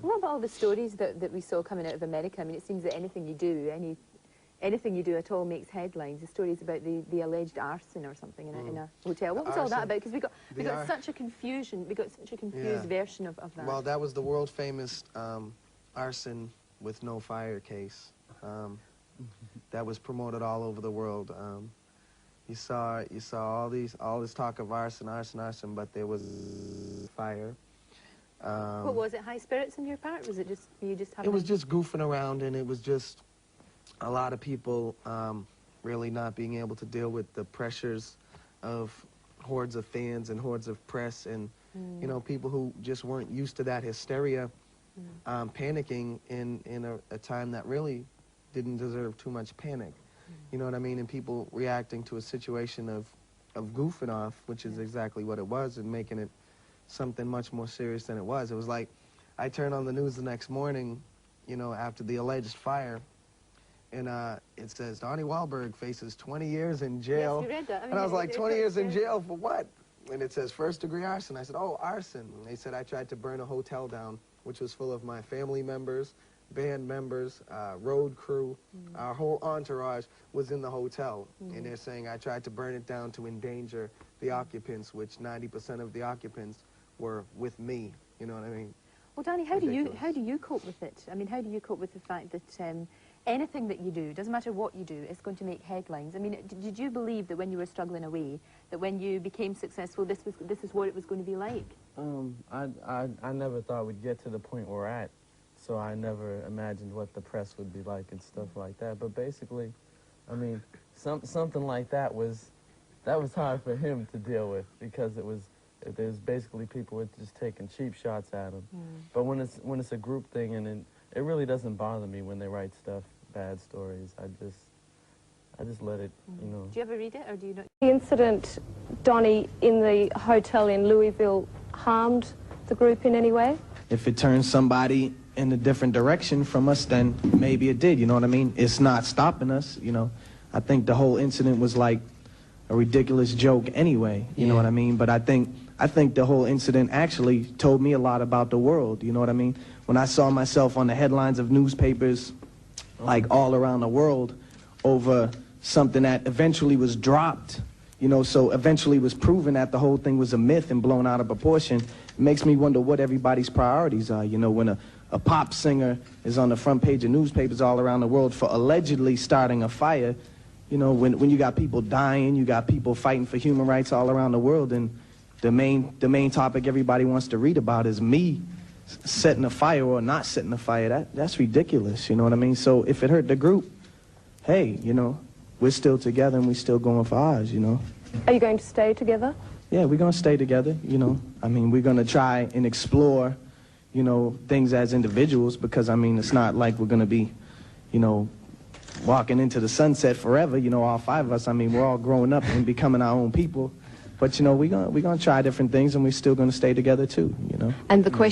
What about all the stories that we saw coming out of America? I mean, it seems that anything you do, anything you do at all makes headlines. The stories about the alleged arson or something in a hotel. What was all that about? Because we got such a confusion. We got such a confused version of that. Well, that was the world famous arson with no fire case. That was promoted all over the world. You saw all this talk of arson, but there was fire. What was it? High spirits on your part? Was it just you just? It was just goofing around, and it was just a lot of people really not being able to deal with the pressures of hordes of fans and hordes of press, and you know, people who just weren't used to that hysteria, panicking in a time that really didn't deserve too much panic. You know what I mean? And people reacting to a situation of goofing off, which is exactly what it was, and making it something much more serious than it was. It was like, I turned on the news the next morning, you know, after the alleged fire, and it says, Donnie Wahlberg faces 20 years in jail. Yes, you read that. I mean, and I was like, 20 years in jail for what? And it says first-degree arson. I said, oh, arson. And they said I tried to burn a hotel down, which was full of my family members, band members, road crew. Our whole entourage was in the hotel. And they're saying I tried to burn it down to endanger the occupants, which 90% of the occupants were with me. You know what I mean? Well, Donnie, how do you cope with it? I mean, how do you cope with the fact that anything that you do, doesn't matter what you do, is going to make headlines? I mean, did you believe that when you were struggling away, that when you became successful, this is what it was going to be like? I never thought we'd get to the point we're at, so I never imagined what the press would be like and stuff like that. But basically, I mean, something like that was hard for him to deal with, because there's basically people with just taking cheap shots at him. But when it's a group thing, and it really doesn't bother me when they write stuff, bad stories. I just let it, you know. Do you ever read it, or do you not? The incident, Donnie, in the hotel in Louisville harmed the group in any way? If it turns somebody in a different direction from us, then maybe it did, you know what I mean? It's not stopping us, you know. I think the whole incident was like a ridiculous joke anyway, you know what I mean? But I think the whole incident actually told me a lot about the world, you know what I mean? When I saw myself on the headlines of newspapers, like all around the world, over something that eventually was dropped, you know, so eventually was proven that the whole thing was a myth and blown out of proportion, it makes me wonder what everybody's priorities are, you know, when a pop singer is on the front page of newspapers all around the world for allegedly starting a fire, you know, when you got people dying, you got people fighting for human rights all around the world, and the main topic everybody wants to read about is me setting a fire or not setting a fire. That's ridiculous, you know what I mean? So if it hurt the group, hey, you know, we're still together and we're still going for ours, you know. Are you going to stay together? Yeah, we're going to stay together, you know. I mean, we're going to try and explore, you know, things as individuals, because, I mean, it's not like we're going to be, you know, walking into the sunset forever, you know, all five of us. I mean, we're all growing up and becoming our own people. But, you know, we're gonna try different things, and we're still going to stay together, too, you know. And the question